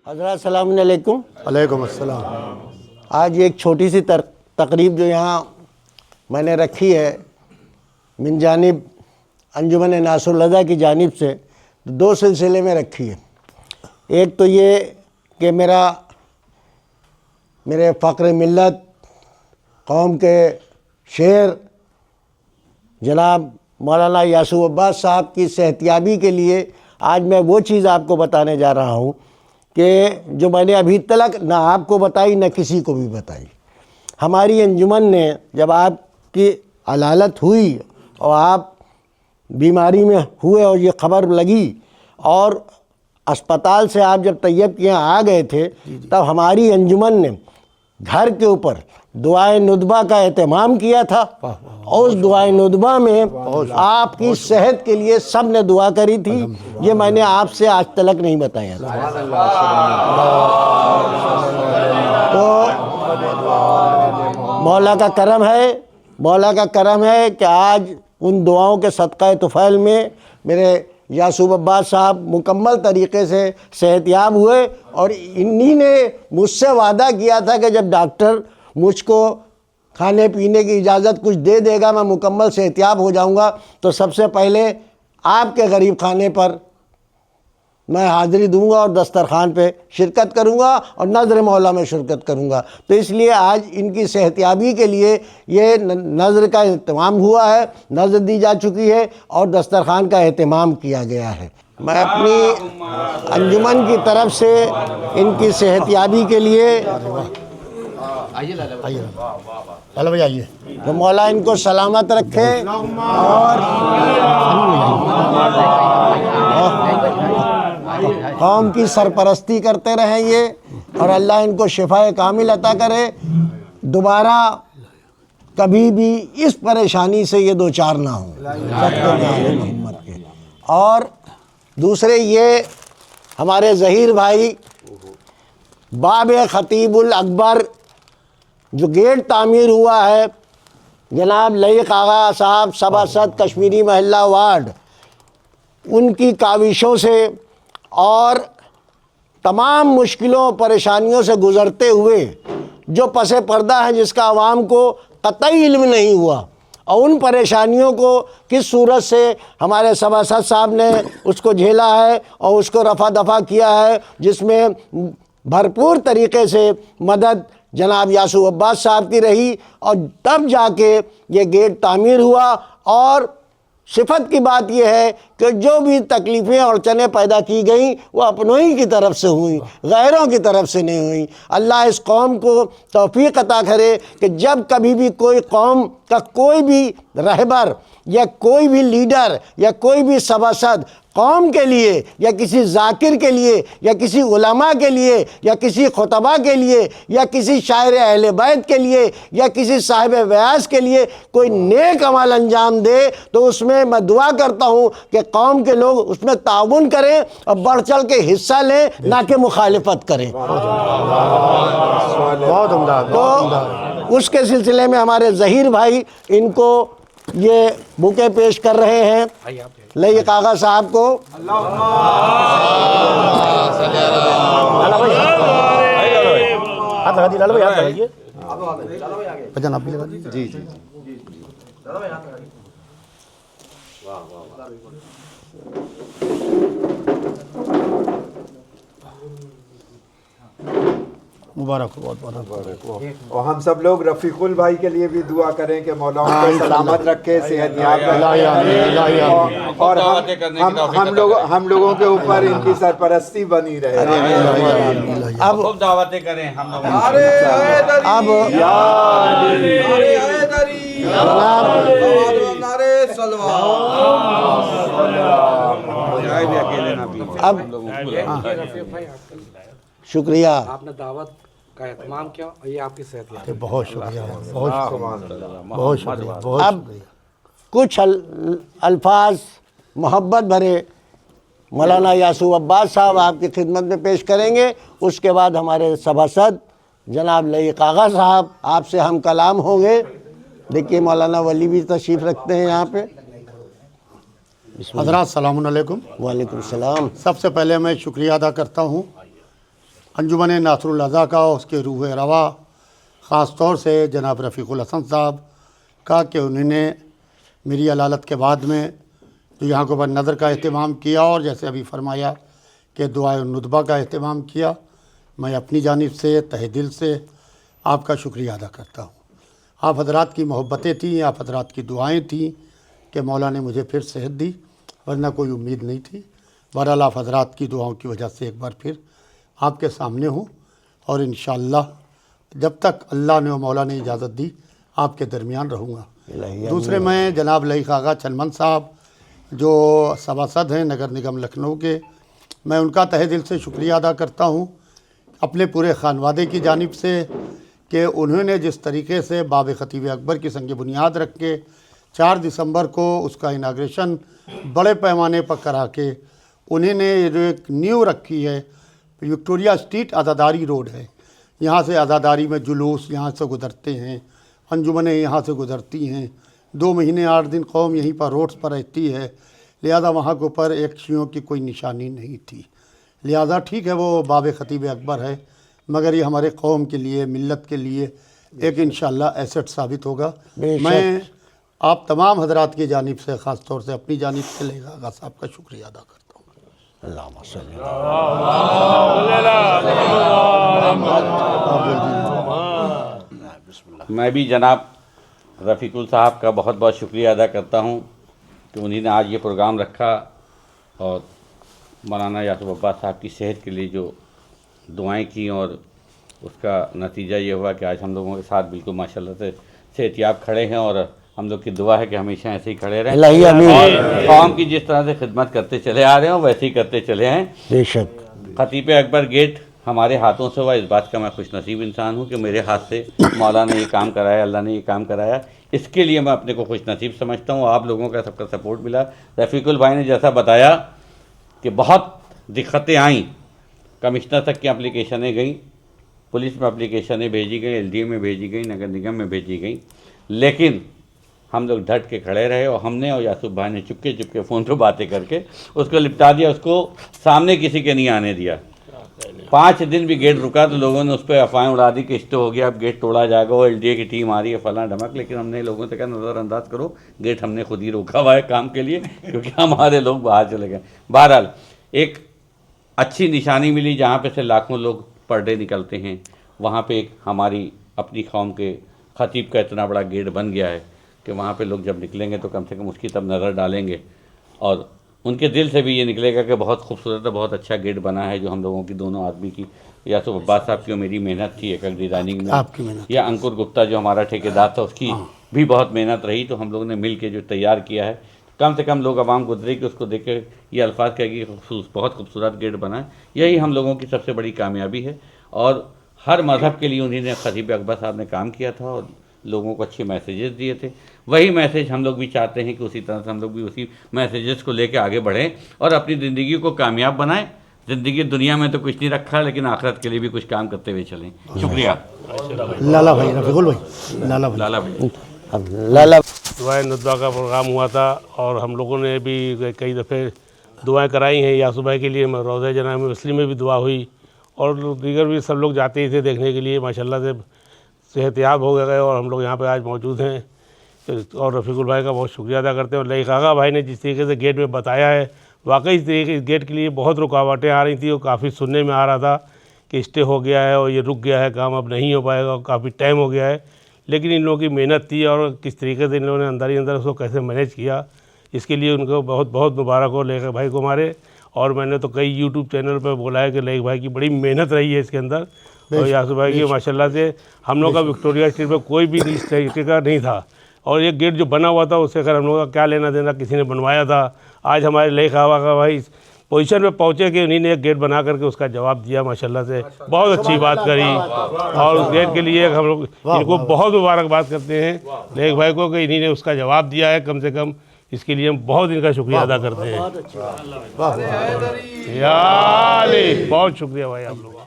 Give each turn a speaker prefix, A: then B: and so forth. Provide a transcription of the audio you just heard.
A: حضرات السلام علیکم۔
B: وعلیکم السلام۔
A: آج ایک چھوٹی سی تقریب جو یہاں میں نے رکھی ہے من جانب انجمن ناصر الہدیٰ کی جانب سے، دو سلسلے میں رکھی ہے۔ ایک تو یہ کہ میرے فخر ملت قوم کے شیر جناب مولانا یعصوب عباس صاحب کی صحتیابی کے لیے آج میں وہ چیز آپ کو بتانے جا رہا ہوں کہ جو میں نے ابھی تک نہ آپ کو بتائی نہ کسی کو بھی بتائی۔ ہماری انجمن نے جب آپ کی علالت ہوئی اور آپ بیماری میں ہوئے اور یہ خبر لگی اور اسپتال سے آپ جب طیب کے یہاں آ گئے تھے، تب ہماری انجمن نے گھر کے اوپر دعائے ندبہ کا اہتمام کیا تھا، اور اس دعائے ندبہ میں آپ کی صحت کے لیے سب نے دعا کری تھی۔ یہ میں نے آپ سے آج تک نہیں بتایا تھا۔ تو مولا کا کرم ہے کہ آج ان دعاؤں کے صدقہ طفیل میں میرے یعصوب عباس صاحب مکمل طریقے سے صحتیاب ہوئے، اور انہی نے مجھ سے وعدہ کیا تھا کہ جب ڈاکٹر مجھ کو کھانے پینے کی اجازت کچھ دے دے گا، میں مکمل صحتیاب ہو جاؤں گا تو سب سے پہلے آپ کے غریب خانے پر میں حاضری دوں گا اور دسترخوان پہ شرکت کروں گا اور نظر مولا میں شرکت کروں گا۔ تو اس لیے آج ان کی صحتیابی کے لیے یہ نظر کا اہتمام ہوا ہے، نظر دی جا چکی ہے اور دسترخوان کا اہتمام کیا گیا ہے۔ میں اپنی انجمن کی طرف سے ان کی صحتیابی کے لیے
B: آئیے
A: تو مولا ان کو سلامت رکھے اور قوم کی سرپرستی کرتے رہیں یہ، اور اللہ ان کو شفا کامل عطا کرے، دوبارہ کبھی بھی اس پریشانی سے یہ دوچار نہ ہوں محمد کے۔ اور دوسرے یہ ہمارے ظہیر بھائی باب خطیب الاکبر جو گیٹ تعمیر ہوا ہے، جناب لئیق آغا صاحب سباسد کشمیری محلہ وارڈ، ان کی کاوشوں سے اور تمام مشکلوں پریشانیوں سے گزرتے ہوئے جو پس پردہ ہے جس کا عوام کو قطعی علم نہیں ہوا، اور ان پریشانیوں کو کس صورت سے ہمارے سباسد صاحب نے اس کو جھیلا ہے اور اس کو رفع دفع کیا ہے، جس میں بھرپور طریقے سے مدد جناب یعصوب عباس صاحب کی رہی، اور تب جا کے یہ گیٹ تعمیر ہوا۔ اور صفت کی بات یہ ہے کہ جو بھی تکلیفیں اور اڑچنیں پیدا کی گئیں وہ اپنوں ہی کی طرف سے ہوئیں، غیروں کی طرف سے نہیں ہوئیں۔ اللہ اس قوم کو توفیق عطا کرے کہ جب کبھی بھی کوئی قوم کا کوئی بھی رہبر یا کوئی بھی لیڈر یا کوئی بھی سباسد قوم کے لیے یا کسی ذاکر کے لیے یا کسی علماء کے لیے یا کسی خطبہ کے لیے یا کسی شاعر اہل بیت کے لیے یا کسی صاحب وعظ کے لیے کوئی نیک عمل انجام دے، تو اس میں دعا کرتا ہوں کہ قوم کے لوگ اس میں تعاون کریں اور بڑھ چڑھ کے حصہ لیں، نہ کہ مخالفت کریں۔ تو اس کے سلسلے میں ہمارے ظہیر بھائی ان کو یہ بوکے پیش کر رہے ہیں لئیق آغا صاحب کو۔
B: ہاتھ لگا دی لالو بھائی، ہاتھ لگائیے بھجن آپ بھی لگا دیجیے۔ جی جی مبارک ہو، بہت مبارک ہو۔
C: اور ہم سب لوگ رفیق البھائی کے لیے بھی دعا کریں کہ مولا ان کو سلامت رکھے، صحت یاب رکھے، اور ہم لوگوں کے اوپر ان کی سرپرستی بنی رہے۔
A: اب
D: دعوتیں کریں ہم لوگ۔
A: اب شکریہ،
E: آپ نے دعوت کا اہتمام کیا اور یہ آپ کی صحت یاب۔
B: بہت شکریہ، بہت شکریہ، بہت شکریہ، بہت
A: اب
B: شکریہ۔
A: کچھ الفاظ محبت بھرے مولانا یعصوب عباس صاحب آپ کی خدمت میں پیش کریں گے، اس کے بعد ہمارے سباسد جناب لئیق آغا صاحب آپ سے ہم کلام ہوں گے۔ دیکھیے مولانا ولی بھی تشریف رکھتے ہیں یہاں پہ۔
B: حضرات السلام علیکم۔
A: وعلیکم السلام۔
B: سب سے پہلے میں شکریہ ادا کرتا ہوں अंजुमन नासरुल का, उसके रूह रवा, ख़ास तौर से जनाब रफ़ीकुल हसन साहब का कि उन्होंने मेरी अलालत के बाद में तो यहाँ के ऊपर नज़र का अहतमाम किया और जैसे अभी फरमाया कि दुआए नुतबा का अहतमाम किया। मैं अपनी जानिब से तहे दिल से आपका शुक्रिया अदा करता हूँ। आप हज़रात की मोहब्बतें थीं, आप हज़रात की दुआएं थीं कि मौला ने मुझे फिर सेहत दी, वरना कोई उम्मीद नहीं थी। बहरहाल आप हज़रात की दुआओं की वजह से एक बार फिर आपके सामने हूँ और इंशाअल्लाह जब तक अल्लाह ने और मौला ने इजाज़त दी आपके दरमियान रहूँगा। दूसरे मैं जनाब लईक आगा चनमन साहब जो सभासद हैं नगर निगम लखनऊ के, मैं उनका तहे दिल से शुक्रिया अदा करता हूँ अपने पूरे खानवादे की जानिब से कि उन्होंने जिस तरीके से बाब ख़तीब अकबर की संग बुनियाद रख के 4 दिसंबर को उसका इनाग्रेशन बड़े पैमाने पर करा के उन्होंने जो एक नींव रखी है। विक्टोरिया स्ट्रीट आज़ादारी रोड है, यहाँ से आज़ादारी में जुलूस यहाँ से गुज़रते हैं, अंजुमनें यहाँ से गुज़रती हैं, 2 महीने 8 दिन कौम यहीं पर रोड्स पर रहती है, लिहाजा वहाँ के ऊपर एक शियों की कोई निशानी नहीं थी। लिहाजा ठीक है वो बाब ख़तीब अकबर है, मगर ये हमारे कौम के लिए मिल्लत के लिए एक इंशाअल्लाह एसेट साबित होगा। मैं आप तमाम हज़रात की जानिब से ख़ास तौर से अपनी जानिब से लईक आगा साहब का शुक्रिया अदा करता हूँ।
D: मैं भी जनाब रफ़ीकुल साहब का बहुत बहुत शुक्रिया अदा करता हूँ कि उन्होंने आज ये प्रोग्राम रखा और मौलाना यासूफ अब्बास साहब की सेहत के लिए जो दुआएं की और उसका नतीजा ये हुआ कि आज हम लोगों के साथ बिल्कुल माशाल्लाह से सेहतियाब खड़े हैं और हम लोग की दुआ है कि हमेशा ऐसे ही खड़े रहें और कौम की जिस तरह से खिदमत करते चले आ रहे हैं वैसे ही करते चले हैं।
A: बेशक
D: ख़तीब अकबर गेट हमारे हाथों से हुआ, इस बात का मैं खुशनसीब इंसान हूँ कि मेरे हाथ से मौला ने ये काम कराया, अल्लाह ने ये काम कराया, इसके लिए मैं अपने को खुशनसीब समझता हूँ। आप लोगों का सबका सपोर्ट मिला। रफ़ीकुल भाई ने जैसा बताया कि बहुत दिक्कतें आईं, कमिश्नर तक की एप्लीकेशनें गई, पुलिस में एप्लीकेशनें भेजी गई, LDA में भेजी गई, नगर निगम में भेजी गई, लेकिन हम लोग डट के खड़े रहे और हमने और यासूफ भाई ने चुपके चुपके फ़ोन पर बातें करके उसको लिपटा दिया, उसको सामने किसी के नहीं आने दिया। 5 दिन भी गेट रुका तो लोगों ने उस पर अफवाहें उड़ा दी कि स्टे हो गया, अब गेट तोड़ा जाएगा, वो LDA की टीम आ रही है फलां ढमक, लेकिन हमने लोगों से कहा नज़रअंदाज करो, गेट हमने खुद ही रोका हुआ है काम के लिए क्योंकि हमारे लोग बाहर चले गए। बहरहाल एक अच्छी निशानी मिली, जहाँ पे से लाखों लोग पर डे निकलते हैं, वहाँ पे एक हमारी अपनी कौम के ख़तीब का इतना बड़ा गेट बन गया है कि वहाँ पे लोग जब निकलेंगे तो कम से कम उसकी तब नज़र डालेंगे और उनके दिल से भी ये निकलेगा कि बहुत खूबसूरत है, बहुत अच्छा गेट बना है। जो हम लोगों की दोनों आदमी की, यासूफ अब्बास साहब की और मेरी मेहनत थी एक डिज़ाइनिंग में, या अंकुर गुप्ता जो हमारा ठेकेदार था उसकी भी बहुत मेहनत रही, तो हम लोगों ने मिल के जो तैयार किया है, कम से कम लोग आवाम गुजरे कि उसको देख के ये अल्फाज कहेगी बहुत खूबसूरत गेट बना है। यही हम लोगों की सबसे बड़ी कामयाबी है और हर मज़हब के लिए उन्होंने ख़तीब अकबर साहब ने काम किया था और लोगों को अच्छे मैसेजेस दिए थे। वही मैसेज हम लोग भी चाहते हैं कि उसी तरह से हम लोग भी उसी मैसेजेस को लेकर आगे बढ़ें और अपनी ज़िंदगी को कामयाब बनाएं। ज़िंदगी दुनिया में तो कुछ नहीं रखा, लेकिन आखिरत के लिए भी कुछ काम करते हुए चलें। शुक्रिया।
B: लाला भाई, रफ़ीकुल भाई, लाला भाई।
F: दुआए नुतबा का प्रोग्राम हुआ था और हम लोगों ने भी कई दफ़े दुआएं कराई हैं यासूफ भाई के लिए। रोज़ा जनाब मुस्लिम में भी दुआ हुई और दीगर भी सब लोग जाते ही थे देखने के लिए। माशाल्लाह से सेहतियाब हो गए और हम लोग यहाँ पे आज मौजूद हैं और रफ़ीकुल भाई का बहुत शुक्रिया अदा करते हैं। और लईक आगा भाई ने जिस तरीके से गेट में बताया है, वाकई इस तरीके इस गेट के लिए बहुत रुकावटें आ रही थी और काफ़ी सुनने में आ रहा था कि स्टे हो गया है और ये रुक गया है, काम अब नहीं हो पाएगा और काफ़ी टाइम हो गया है। लेकिन इन लोगों की मेहनत थी और किस तरीके से इन लोगों ने अंदर ही अंदर उसको कैसे मैनेज किया, इसके लिए उनको बहुत बहुत मुबारक हो लईक भाई को हमारे। और मैंने तो कई यूट्यूब चैनल पर बोला है कि लईक भाई की बड़ी मेहनत रही है इसके अंदर और यासूफ भाई की माशाल्लाह से हम लोग का विक्टोरिया स्ट्रीट में कोई भी इस तरीके का नहीं था। और ये गेट जो बना हुआ था उससे अगर हम लोग का क्या लेना देना, किसी ने बनवाया था। आज हमारे लईक आगा भाई पोजीशन पे पहुँचे कि उन्हीं ने एक गेट बना करके उसका जवाब दिया, माशाल्लाह से बहुत अच्छी बात करी और उस गेट के लिए हम लोग इनको बहुत मुबारकबाद करते हैं लईक भाई को कि इन्हीं ने उसका जवाब दिया है। कम से कम इसके लिए हम बहुत इनका शुक्रिया अदा करते हैं। बहुत शुक्रिया भाई आप लोग।